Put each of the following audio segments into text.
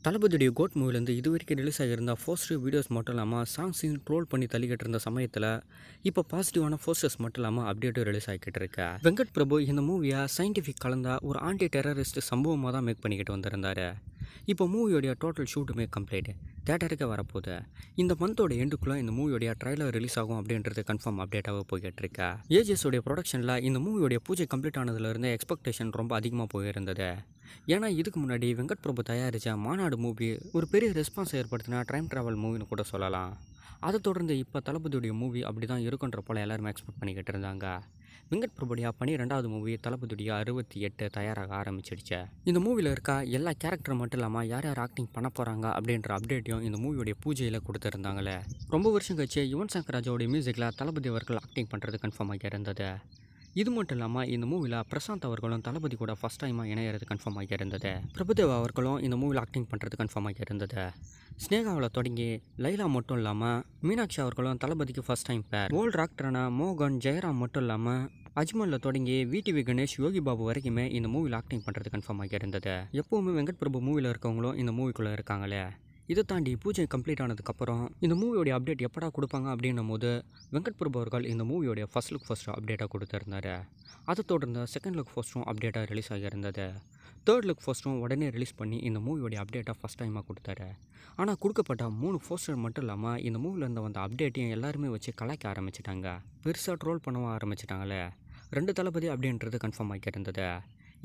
தளபதியுடைய code மூவிலேருந்து இது வரைக்கும் release ஆகியிருந்த poster videos மட்டும் இல்லாமல் சாங்ஸையும் ட்ரோல் பண்ணி தள்ளிக்கிட்டு இருந்த சமயத்தில் இப்போ பாசிட்டிவான போஸ்டர்ஸ் மட்டும் இல்லாமல் அப்டேட்டும் ரிலீஸ் ஆகிக்கிட்டு இருக்கு. வெங்கட் பிரபு இந்த மூவியை சயின்டிஃபிக் கலந்த ஒரு ஆன்டி டெரரிஸ்ட் சம்பவமாக தான் மேக் பண்ணிக்கிட்டு வந்திருந்தார். இப்போ மூவியோடைய டோட்டல் ஷூட்டுமே கம்ப்ளீட் தேட்டருக்கே வரப்போகுது. இந்த மந்தோட எண்டுக்குள்ளே இந்த மூவியோடைய ட்ரைலர் ரிலீஸ் ஆகும் அப்படின்றது கன்ஃபார்ம் அப்டேட்டாகவே போய்கிட்டு இருக்கு. ஏஜிஎஸோடைய ப்ரொடக்ஷனில் இந்த மூவியோடைய பூஜை கம்ப்ளீட் ஆனதுலேருந்து எக்ஸ்பெக்டேஷன் ரொம்ப அதிகமாக போயிருந்தது. ஏன்னா இதுக்கு முன்னாடி வெங்கட் பிரபு தயாரித்த மாநாடு மூவி ஒரு பெரிய ரெஸ்பான்ஸ் ஏற்படுத்தின டைம் ட்ராவல் மூவின்னு கூட சொல்லலாம். அதை தொடர்ந்து இப்போ தளபதியுடைய மூவி அப்படி தான் இருக்குன்ற போல் எல்லாருமே எக்ஸ்பெக்ட் பண்ணிக்கிட்டு இருந்தாங்க. வெங்கட் பிரபுடைய 12வது மூவி தளபதியுடைய 68 தயாராக ஆரம்பிச்சிடுச்சு. இந்த மூவியில் இருக்க எல்லா கேரக்டரும் மட்டும் இல்லாமல் யார் யார் ஆக்டிங் பண்ண போகிறாங்க அப்படின்ற அப்டேட்டையும் இந்த மூவியோடைய பூஜையில் கொடுத்துருந்தாங்களே. ரொம்ப வருஷம் கழிச்சு யுவன் சங்கர் ராஜாவுடைய மியூசிக்கில் தளபதி அவர்கள் ஆக்டிங் பண்ணுறது கன்ஃபார்ம் ஆகி இருந்தது. இது மட்டும் இல்லாமல் இந்த மூவியில் பிரசாந்த் அவர்களும் தளபதி கூட ஃபஸ்ட் டைமாக இணையிறது கன்ஃபார்ம் ஆகி இருந்தது. பிரபுதேவா அவர்களும் இந்த மூவியில் ஆக்டிங் பண்ணுறது கன்ஃபார்ம் ஆகி இருந்தது. ஸ்னேகாவில் தொடங்கி லைலா மட்டும் இல்லாமல் மீனாட்சி அவர்களும் தளபதிக்கு ஃபஸ்ட் டைம் பேர். ஓல்டு ஆக்டரான மோகன் ஜெயராம் மட்டும் இல்லாமல் அஜ்மலில் தொடங்கி விடிவி கணேஷ் யோகி பாபு வரைக்குமே இந்த மூவியில் ஆக்டிங் பண்ணுறது கன்ஃபார்ம் ஆகி இருந்தது. எப்போவுமே வெங்கட் பிரபு மூவியில் இருக்கவங்களும் இந்த மூவிக்குள்ளே இருக்காங்களே. இதை தாண்டி பூஜை கம்ப்ளீட் ஆனதுக்கப்புறம் இந்த மூவியோடைய அப்டேட் எப்படா கொடுப்பாங்க அப்படின்னும் போது வெங்கட் பிரபு அவர்கள் இந்த மூவியோடைய ஃபர்ஸ்ட் லுக் ஃபர்ஸ்ட் அப்டேட்டாக கொடுத்துருந்தாரு. அதை தொடர்ந்து செகண்ட் லுக் ஃபர்ஸ்ட்டும் அப்டேட்டாக ரிலீஸ் ஆகியிருந்தது. தேர்ட் லுக் ஃபர்ஸ்ட்டும் உடனே ரிலீஸ் பண்ணி இந்த மூவியோடைய அப்டேட்டாக ஃபஸ்ட் டைமாக கொடுத்தாரு. ஆனால் கொடுக்கப்பட்ட 3 போஸ்டர் மட்டும் இல்லாமல் இந்த மூவிலேருந்து வந்த அப்டேட்டையும் எல்லாருமே வச்சு கலாய்க்க ஆரம்பிச்சிட்டாங்க. பெருசாக ட்ரோல் பண்ணவும் ஆரம்பிச்சிட்டாங்களே. 2 தளபதி அப்படின்றது கன்ஃபார்ம் ஆகி இருந்தது.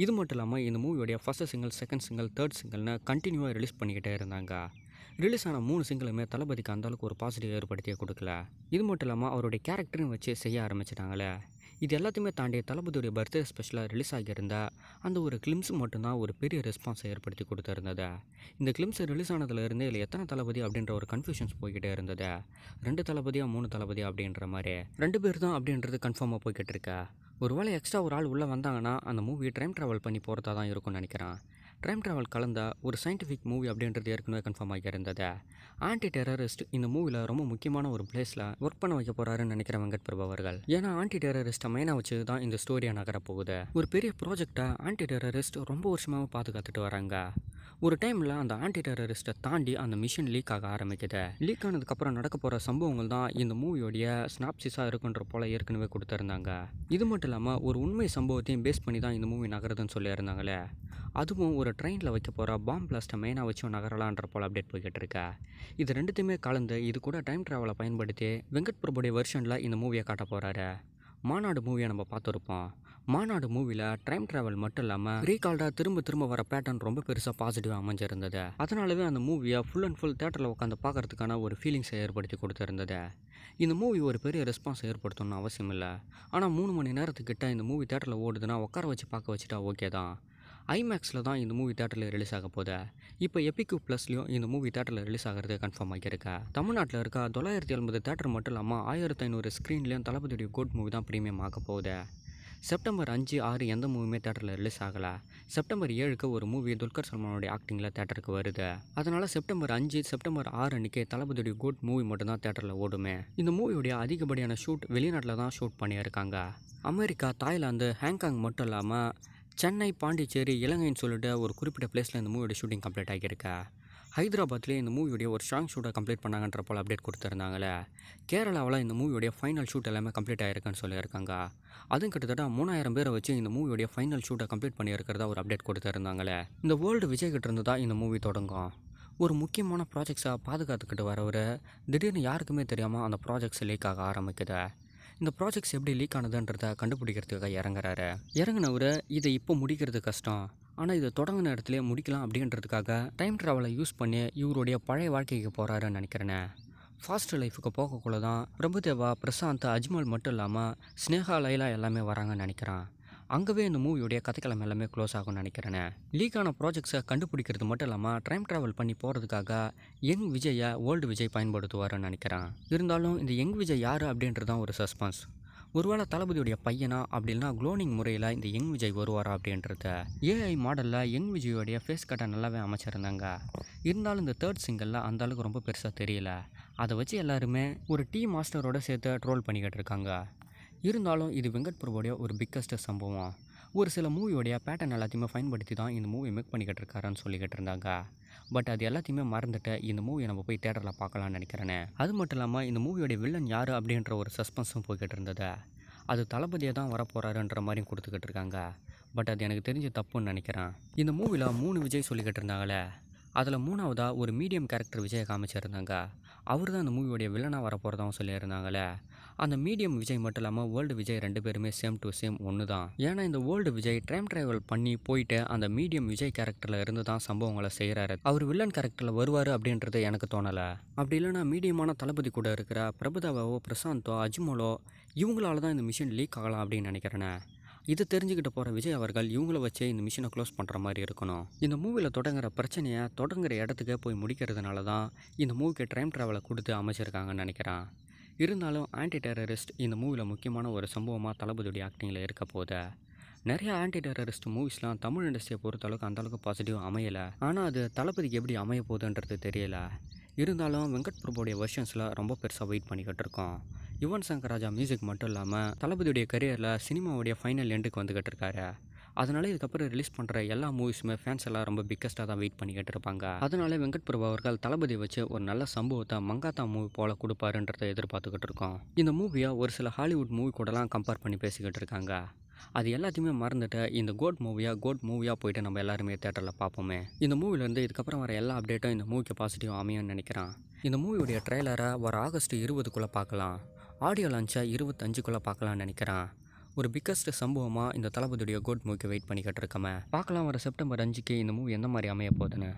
இது மட்டும் இல்லாமல் இந்த மூவியோடைய first single, second single, third சிங்கிள்னு கண்டினியூவாக ரிலீஸ் பண்ணிக்கிட்டே இருந்தாங்க. ரிலீஸ் ஆன 3 சிங்கிளுமே தளபதிக்கு அந்தளவுக்கு ஒரு பாசிட்டிவ் ஏற்படுத்தியே கொடுக்கல. இது மட்டும் இல்லாமல் அவருடைய கேரக்டரையும் வச்சு செய்ய ஆரம்பிச்சிட்டாங்களே. இது எல்லாத்தையுமே தாண்டி தளபதியுடைய பர்த்டே ஸ்பெஷலாக ரிலீஸ் ஆகியிருந்த அந்த ஒரு கிளிம்ஸ் மட்டும்தான் ஒரு பெரிய ரெஸ்பான்ஸை ஏற்படுத்தி கொடுத்துருந்தது. இந்த கிளிம்ஸ் ரிலீஸ் ஆனதுலேருந்து இல்லை எத்தனை தளபதி அப்படின்ற ஒரு கன்ஃபியூஷன்ஸ் போய்கிட்டே இருந்தது. 2 தளபதியா 3 தளபதி அப்படின்ற மாதிரி 2 பேர் தான் அப்படின்றது கன்ஃபார்மாக போய்கிட்டு இருக்கா. ஒரு வேளை எக்ஸ்ட்ரா ஒரு ஆள் உள்ளே வந்தாங்கன்னா அந்த மூவி டைம் ட்ராவல் பண்ணி போகிறதா தான் இருக்கும்னு நினைக்கிறேன். டைம் ட்ராவல் கலந்த ஒரு சயின்டிஃபிக் மூவி அப்படின்றது ஏற்கனவே கன்ஃபார்ம் ஆகி இருந்தது. ஆன்டி டெரரிஸ்ட் இந்த மூவியில் ரொம்ப முக்கியமான ஒரு பிளேஸில் ஒர்க் பண்ண வைக்க போகிறாருன்னு நினைக்கிற வெங்கட் பிரபு அவர்கள். ஏன்னா ஆன்டி டெரரிஸ்ட்டை மெயினாக வச்சு தான் இந்த ஸ்டோரியாக நகர போகுது. ஒரு பெரிய ப்ராஜெக்டை ஆன்டி டெரரிஸ்ட் ரொம்ப வருஷமாக பாதுகாத்துட்டு வராங்க. ஒரு டைமில் அந்த ஆன்டி டெரரிஸ்ட்டை தாண்டி அந்த மிஷின் லீக் ஆக ஆரம்பிக்குது. லீக் ஆனதுக்கப்புறம் நடக்க போகிற சம்பவங்கள் தான் இந்த மூவியோடைய ஸ்னாப்சிஸாக இருக்குன்ற போல் ஏற்கனவே கொடுத்துருந்தாங்க. இது மட்டும் இல்லாமல் ஒரு உண்மை சம்பவத்தையும் பேஸ் பண்ணி தான் இந்த மூவி நகருதுன்னு சொல்லியிருந்தாங்களே. அதுவும் ஒரு ட்ரெயினில் வைக்க போகிற பாம் பிளாஸ்ட்டை மெயினாக வச்சு நகரலான்ற போல் அப்டேட் போய்கிட்டு இருக்கா. இது ரெண்டுத்தையுமே கலந்து இது கூட டைம் ட்ராவலை பயன்படுத்தி வெங்கட் பிரபுடைய வெர்ஷனில் இந்த மூவியை காட்ட போகிறாரு. மாநாடு மூவியை நம்ம பார்த்துருப்போம். மாநாடு மூவியில் டைம் ட்ராவல் மட்டும் இல்லாமல் ரீகால்டாக திரும்ப வர பேட்டர்ன் ரொம்ப பெருசாக பாசிட்டிவாக அமைஞ்சிருந்தது. அதனாலவே அந்த மூவியை ஃபுல் அண்ட் ஃபுல் தேட்டரில் உட்காந்து பார்க்கறதுக்கான ஒரு ஃபீலிங்ஸை ஏற்படுத்தி கொடுத்துருந்தது. இந்த மூவி ஒரு பெரிய ரெஸ்பான்ஸ் ஏற்படுத்தணும்னு அவசியம் இல்லை. ஆனால் 3 மணி நேரத்துக்கிட்ட இந்த மூவி தேட்டரில் ஓடுதுன்னா உட்கார வச்சு பார்க்க வச்சுட்டா ஓகே தான். ஐமேக்ஸில் தான் இந்த மூவி தேட்டரில் ரிலீஸ் ஆக போகுது. இப்போ எபிக்யூ ப்ளஸ்லையும் இந்த மூவி தேட்டரில் ரிலீஸ் ஆகிறது கன்ஃபார்ம் ஆகியிருக்கா. தமிழ்நாட்டில் இருக்க 980 தேட்டர் மட்டும் இல்லாமல் 1500 ஸ்க்ரீன்லேயும் தளபதியுடைய கோட் மூவி தான் ப்ரீமியம் ஆக போகுது. செப்டம்பர் 5, 6 எந்த மூவியுமே தேட்டரில் ரிலீஸ் ஆகலை. செப்டம்பர் 7க்கு ஒரு மூவி துல்கர் சல்மானுடைய ஆக்டிங்கில் தேட்டருக்கு வருது. அதனால் செப்டம்பர் 5, செப்டம்பர் 6 அன்றைக்கி தளபதியுடைய கோட் மூவி மட்டும்தான் தேட்டரில் ஓடுமே. இந்த மூவியோடைய அதிகப்படியான ஷூட் வெளிநாட்டில் தான் ஷூட் பண்ணியிருக்காங்க. அமெரிக்கா, தாய்லாந்து, ஹாங்காங் மட்டும் இல்லாமல் சென்னை, பாண்டிச்சேரி, இலங்கைன்னு சொல்லிட்டு ஒரு குறிப்பிட்ட பிளேஸில் இந்த மூவியோட ஷூட்டிங் கம்ப்ளீட் ஆகியிருக்கா. ஹைதராபாத்லேயே இந்த மூவியோடைய ஒரு ஸ்ட்ராங் ஷூட்டை கம்ப்ளீட் பண்ணாங்கன்ற போல் அப்டேட் கொடுத்துருந்தாங்களே. கேரளாவில் இந்த மூவியோடைய ஃபைனல் ஷூட் எல்லாமே கம்ப்ளீட் ஆகிருக்குன்னு சொல்லியிருக்காங்க. அதுவும் கிட்டத்தட்ட 3000 பேரை வச்சு இந்த மூவியோடைய ஃபைனல் ஷூட்டை கம்ப்ளீட் பண்ணியிருக்கிறதா ஒரு அப்டேட் கொடுத்துருந்தாங்களே. இந்த வேர்ல்டு விஜய் கிட்ட இருந்து தான் இந்த மூவி தொடங்கும். ஒரு முக்கியமான ப்ராஜெக்ட்ஸாக பாதுகாத்துக்கிட்டு வரவர் திடீர்னு யாருக்குமே தெரியாமல் அந்த ப்ராஜெக்ட்ஸ் லீக் ஆக ஆரம்பிக்குது. இந்த ப்ராஜெக்ட்ஸ் எப்படி லீக் ஆனதுன்றதை கண்டுபிடிக்கிறதுக்காக இறங்குறவர் இதை இப்போ முடிக்கிறது கஷ்டம், ஆனால் இதை தொடங்கின இடத்துல முடிக்கலாம் அப்படின்றதுக்காக டைம் ட்ராவலை யூஸ் பண்ணி இவருடைய பழைய வாழ்க்கைக்கு போகிறாருன்னு நினைக்கிறேன்னு. ஃபாஸ்ட் லைஃபுக்கு போகக்குள்ள தான் பிரபுதேவா, பிரசாந்த், அஜ்மல் மட்டும் இல்லாமல் ஸ்னேகா, லைலா எல்லாமே வராங்கன்னு நினைக்கிறேன். அங்கவே இந்த மூவியோடைய கதைக்களம் எல்லாமே க்ளோஸ் ஆகும்னு நினைக்கிறேன். லீக்கான ப்ராஜெக்ட்ஸை கண்டுபிடிக்கிறது மட்டும் இல்லாமல் டைம் ட்ராவல் பண்ணி போகிறதுக்காக யங் விஜயை ஓல்டு விஜய் பயன்படுத்துவாருன்னு நினைக்கிறேன். இருந்தாலும் இந்த யங் விஜய் யார் அப்படின்றது தான் ஒரு சஸ்பென்ஸ். ஒருவேளை தளபதியுடைய பையனா அப்படின்னா குளோனிங் முறையில் இந்த யங் விஜய் வருவாரா அப்படின்றத ஏஐ மாடலில் யங் விஜயோடைய ஃபேஸ் கட்டை நல்லாவே அமைச்சிருந்தாங்க. இருந்தாலும் இந்த தேர்ட் சிங்கிளில் அந்த அளவுக்கு ரொம்ப பெருசாக தெரியல. அதை வச்சு எல்லாருமே ஒரு டீ மாஸ்டரோட சேர்த்து ட்ரோல் பண்ணிக்கிட்டு இருக்காங்க. இருந்தாலும் இது வெங்கட் பிரபுடைய ஒரு பிக்கஸ்ட் சம்பவம். ஒரு சில மூவியோடைய பேட்டர்ன் எல்லாத்தையுமே பயன்படுத்தி தான் இந்த மூவி மேக் பண்ணிக்கிட்டு இருக்காருன்னு சொல்லிக்கிட்டு இருந்தாங்க. பட் அது எல்லாத்தையுமே மறந்துட்டு இந்த மூவியை நம்ம போய் தேட்டரில் பார்க்கலான்னு நினைக்கிறேன்னு. அது மட்டும் இல்லாமல் இந்த மூவியோடைய வில்லன் யார் அப்படின்ற ஒரு சஸ்பென்ஸும் போய்கிட்டு இருந்தது. அது தளபதியை தான் வரப்போகிறாருன்ற மாதிரியும் கொடுத்துக்கிட்டு இருக்காங்க. பட் அது எனக்கு தெரிஞ்ச தப்புன்னு நினைக்கிறேன். இந்த மூவியில் 3 விஜய் சொல்லிக்கிட்டு இருந்தாங்களே, அதில் 3ஆவதாக ஒரு மீடியம் கேரக்டர் விஜயை காமிச்சிருந்தாங்க. அவர் தான் அந்த மூவியோடைய வில்லனாக வரப்போகிறதாகவும் சொல்லியிருந்தாங்களே. அந்த மீடியம் விஜய் மட்டும் இல்லாமல் வேர்ல்டு விஜய் 2 பேருமே சேம் டு சேம் ஒன்று தான். ஏன்னா இந்த வேர்ல்டு விஜய் டைம் ட்ராவல் பண்ணி போயிட்டு அந்த மீடியம் விஜய் கேரக்டரில் இருந்து தான் சம்பவங்களை செய்கிறாரு. அவர் வில்லன் கேரக்டரில் வருவார் அப்படின்றது எனக்கு தோணலை. அப்படி இல்லைனா மீடியமான தளபதி கூட இருக்கிற பிரபுதாவோ, பிரசாந்தோ, அஜ்மலோ இவங்களால தான் இந்த மிஷின் லீக் ஆகலாம் அப்படின்னு நினைக்கிறேனே. இது தெரிஞ்சுக்கிட்டு போகிற விஜய் அவர்கள் இவங்கள வச்சே இந்த மிஷினை க்ளோஸ் பண்ணுற மாதிரி இருக்கணும். இந்த மூவியில் தொடங்குற பிரச்சனையை தொடங்குற இடத்துக்கே போய் முடிக்கிறதுனால தான் இந்த மூவிக்கு டைம் ட்ராவலை கொடுத்து அமைச்சிருக்காங்கன்னு நினைக்கிறேன். இருந்தாலும் ஆன்டி டெரரிஸ்ட் இந்த மூவியில் முக்கியமான ஒரு சம்பவமாக தளபதியுடைய ஆக்டிங்கில் இருக்க போகுது. நிறைய ஆன்டி டெரரிஸ்ட் மூவிஸ்லாம் தமிழ் இண்டஸ்ட்ரியை பொறுத்தளவுக்கு அந்தளவுக்கு பாசிட்டிவ் அமையலை. ஆனால் அது தளபதிக்கு எப்படி அமைய போகுதுன்றது தெரியல. இருந்தாலும் வெங்கட் பிரபுடைய வெர்ஷன்ஸில் ரொம்ப பெருசாக வெயிட் பண்ணிக்கிட்டு இருக்கோம். யுவன் சங்கர் ராஜா மியூசிக் மட்டும் இல்லாமல் தளபதியுடைய கரியரில் சினிமாவுடைய ஃபைனல் எண்டுக்கு வந்துக்கிட்டு இருக்காரு. அதனால இதுக்கப்புறம் ரிலீஸ் பண்ணுற எல்லா மூவிஸுமே ஃபேன்ஸ் எல்லாம் ரொம்ப பிக்கஸ்ட்டாக தான் வெயிட் பண்ணிக்கிட்டு இருப்பாங்க. அதனால வெங்கட் பிரபு அவர்கள் தளபதி வச்சு ஒரு நல்ல சம்பவத்தை மங்காத்தா மூவி போல் கொடுப்பாருன்றதை எதிர்பார்த்துக்கிட்டு இருக்கோம். இந்த மூவியை ஒரு சில ஹாலிவுட் மூவி கூடலாம் கம்பேர் பண்ணி பேசிக்கிட்டு இருக்காங்க. அது எல்லாத்தையுமே மறந்துட்டு இந்த கோட் மூவியாக போயிட்டு நம்ம எல்லாருமே தேட்டரில் பார்ப்போமே. இந்த மூவிலேருந்து இதுக்கப்புறம் வர எல்லா அப்டேட்டும் இந்த மூவிக்கு பாசிட்டிவ் அமையும்னு நினைக்கிறேன். இந்த மூவியோடைய ட்ரெய்லரை வர ஆகஸ்ட் 20க்குள்ளே பார்க்கலாம். ஆடியோ லான்ச்சை 25க்குள்ளே பார்க்கலான்னு நினைக்கிறேன். ஒரு பிக்கஸ்ட் சம்பவமாக இந்த தளபதியுடைய கோட் மூவிக்கு வெயிட் பண்ணிக்கிட்டு இருக்கமே. பார்க்கலாம் வர செப்டம்பர் 5க்கு இந்த மூவி எந்த மாதிரி அமைய போகுதுன்னு.